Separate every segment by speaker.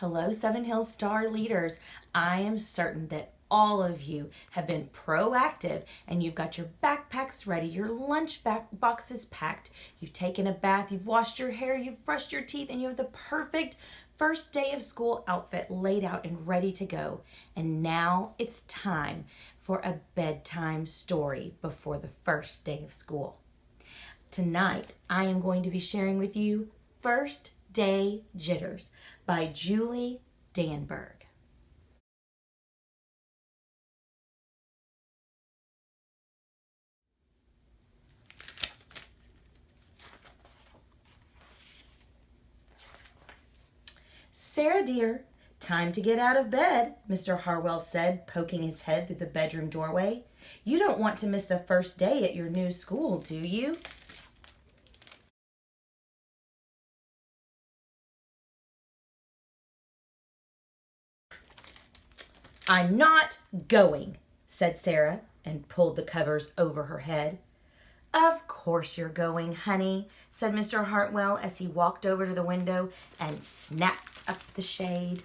Speaker 1: Hello, Seven Hills Star leaders. I am certain that all of you have been proactive and you've got your backpacks ready, your lunch boxes packed, you've taken a bath, you've washed your hair, you've brushed your teeth, and you have the perfect first day of school outfit laid out and ready to go. And now it's time for a bedtime story before the first day of school. Tonight, I am going to be sharing with you First Day Jitters by Julie Danberg. Sarah dear, time to get out of bed, Mr. Harwell said, poking his head through the bedroom doorway. You don't want to miss the first day at your new school, do you? I'm not going, said Sarah, and pulled the covers over her head. Of course you're going, honey, said Mr. Hartwell as he walked over to the window and snapped up the shade.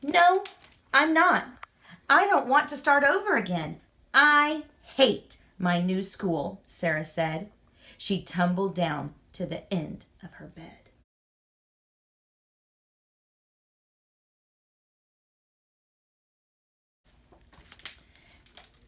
Speaker 1: No, I'm not. I don't want to start over again. I hate my new school, Sarah said. She tumbled down to the end of her bed.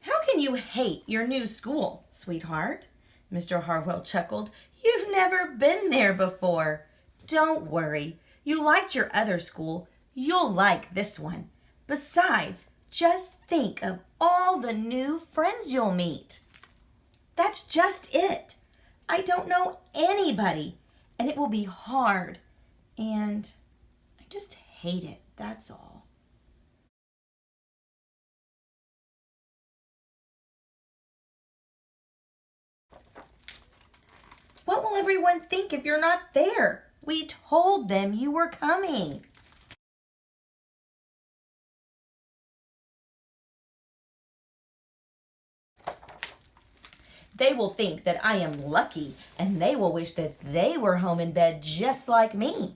Speaker 1: How can you hate your new school, sweetheart? Mr. Harwell chuckled. You've never been there before. Don't worry. You liked your other school. You'll like this one. Besides, just think of all the new friends you'll meet. That's just it. I don't know anybody, and it will be hard. And I just hate it, that's all. What will everyone think if you're not there? We told them you were coming. They will think that I am lucky, and they will wish that they were home in bed just like me.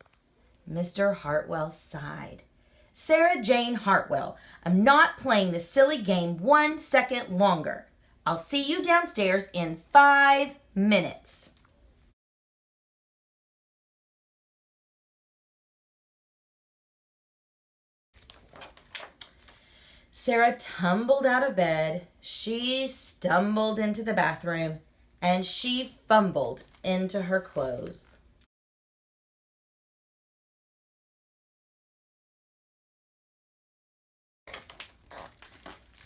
Speaker 1: Mr. Hartwell sighed. Sarah Jane Hartwell, I'm not playing this silly game 1 second longer. I'll see you downstairs in 5 minutes. Sarah tumbled out of bed, she stumbled into the bathroom, and she fumbled into her clothes.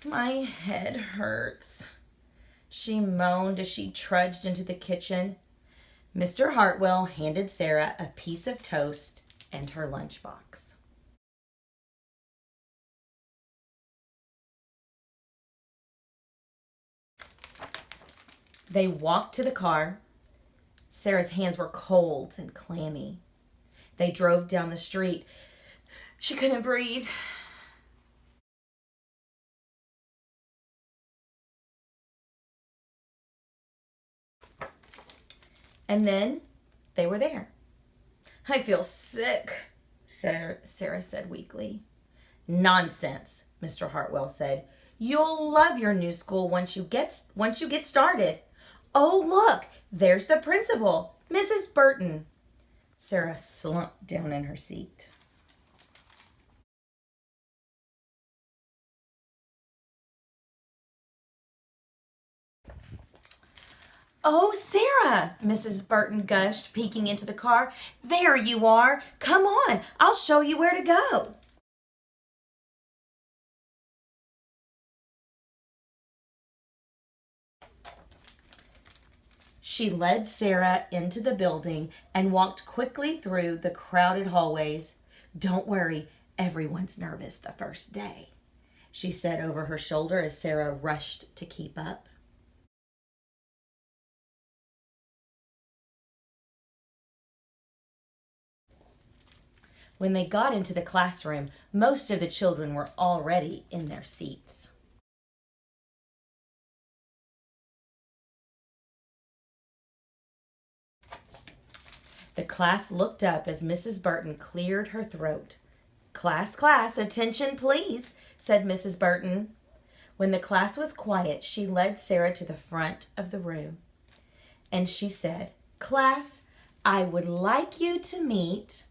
Speaker 1: My head hurts, she moaned as she trudged into the kitchen. Mr. Hartwell handed Sarah a piece of toast and her lunchbox. They walked to the car. Sarah's hands were cold and clammy. They drove down the street. She couldn't breathe. And then they were there. I feel sick, Sarah said weakly. Nonsense, Mr. Hartwell said. You'll love your new school once you get started. Oh, look, there's the principal, Mrs. Burton. Sarah slumped down in her seat. Oh, Sarah, Mrs. Burton gushed, peeking into the car. There you are. Come on, I'll show you where to go. She led Sarah into the building and walked quickly through the crowded hallways. Don't worry, everyone's nervous the first day, she said over her shoulder as Sarah rushed to keep up. When they got into the classroom, most of the children were already in their seats. The class looked up as Mrs. Burton cleared her throat. Class, attention please, said Mrs. Burton. When the class was quiet, she led Sarah to the front of the room. And she said, Class, I would like you to meet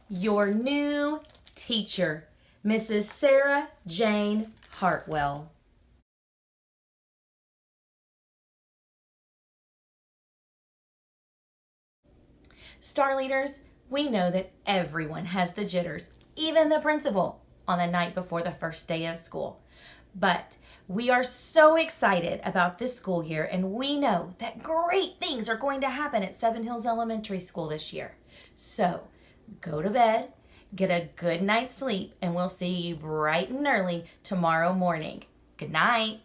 Speaker 1: your new teacher, Mrs. Sarah Jane Hartwell. Star Leaders, we know that everyone has the jitters, even the principal, on the night before the first day of school. But we are so excited about this school year, and we know that great things are going to happen at Seven Hills Elementary School this year. So go to bed, get a good night's sleep, and we'll see you bright and early tomorrow morning. Good night.